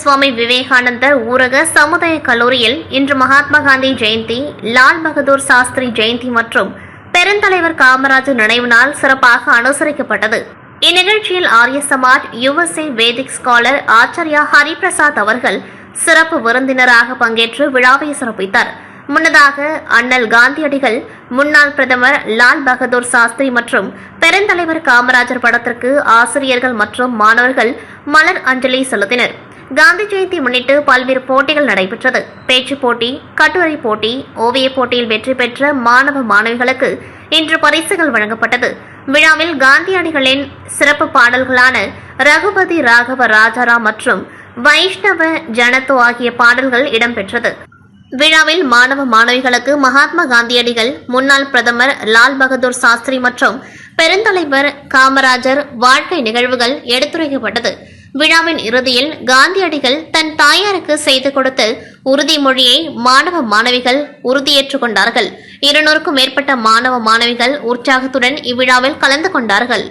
சுவாமி விவேகானந்தர் ஊரக சமுதாய கல்லூரியில் இன்று மகாத்மா காந்தி ஜெயந்தி, லால் பகதூர் சாஸ்திரி ஜெயந்தி மற்றும் பெருந்தலைவர் காமராஜர் நினைவு நாள் சிறப்பாக அனுசரிக்கப்பட்டது. இந்நிகழ்ச்சியில் ஆரிய சமாஜ் USA வேதிக் ஸ்காலர் ஆச்சாரியா ஹரிபிரசாத் அவர்கள் சிறப்பு விருந்தினராக பங்கேற்று விழாவை சிறப்பித்தார். முன்னதாக அண்ணல் காந்தியடிகள், முன்னாள் பிரதமர் லால் பகதூர் சாஸ்திரி மற்றும் பெருந்தலைவர் காமராஜர் படத்திற்கு ஆசிரியர்கள் மற்றும் மாணவர்கள் மலர் அஞ்சலி செலுத்தினர். காந்தி ஜெயந்தி முன்னிட்டு பல்வேறு போட்டிகள் நடைபெற்றது. பேச்சுப் போட்டி, கட்டுரை போட்டி, ஓவியப் போட்டியில் வெற்றி பெற்ற மாணவ மாணவிகளுக்கு இன்று பரிசுகள் வழங்கப்பட்டது. விழாவில் காந்தியடிகளின் சிறப்பு பாடல்களான ரகுபதி ராகவ ராஜாராம் மற்றும் வைஷ்ணவ ஜனதோ ஆகிய பாடல்கள் இடம்பெற்றது. விழாவில் மாணவ மாணவிகளுக்கு மகாத்மா காந்தியடிகள், முன்னாள் பிரதமர் லால் பகதூர் சாஸ்திரி மற்றும் பெருந்தலைவர் காமராஜர் வாழ்க்கை நிகழ்வுகள் எடுத்துரைக்கப்பட்டது. விழாவின் இறுதியில் காந்தியடிகள் தன் தாயாருக்கு செய்து கொடுத்த உறுதிமொழியை மாணவ மாணவிகள் உறுதியேற்றுக் கொண்டார்கள். 200க்கும் மேற்பட்ட மாணவ மாணவிகள் உற்சாகத்துடன் இவ்விழாவில் கலந்து கொண்டார்கள்.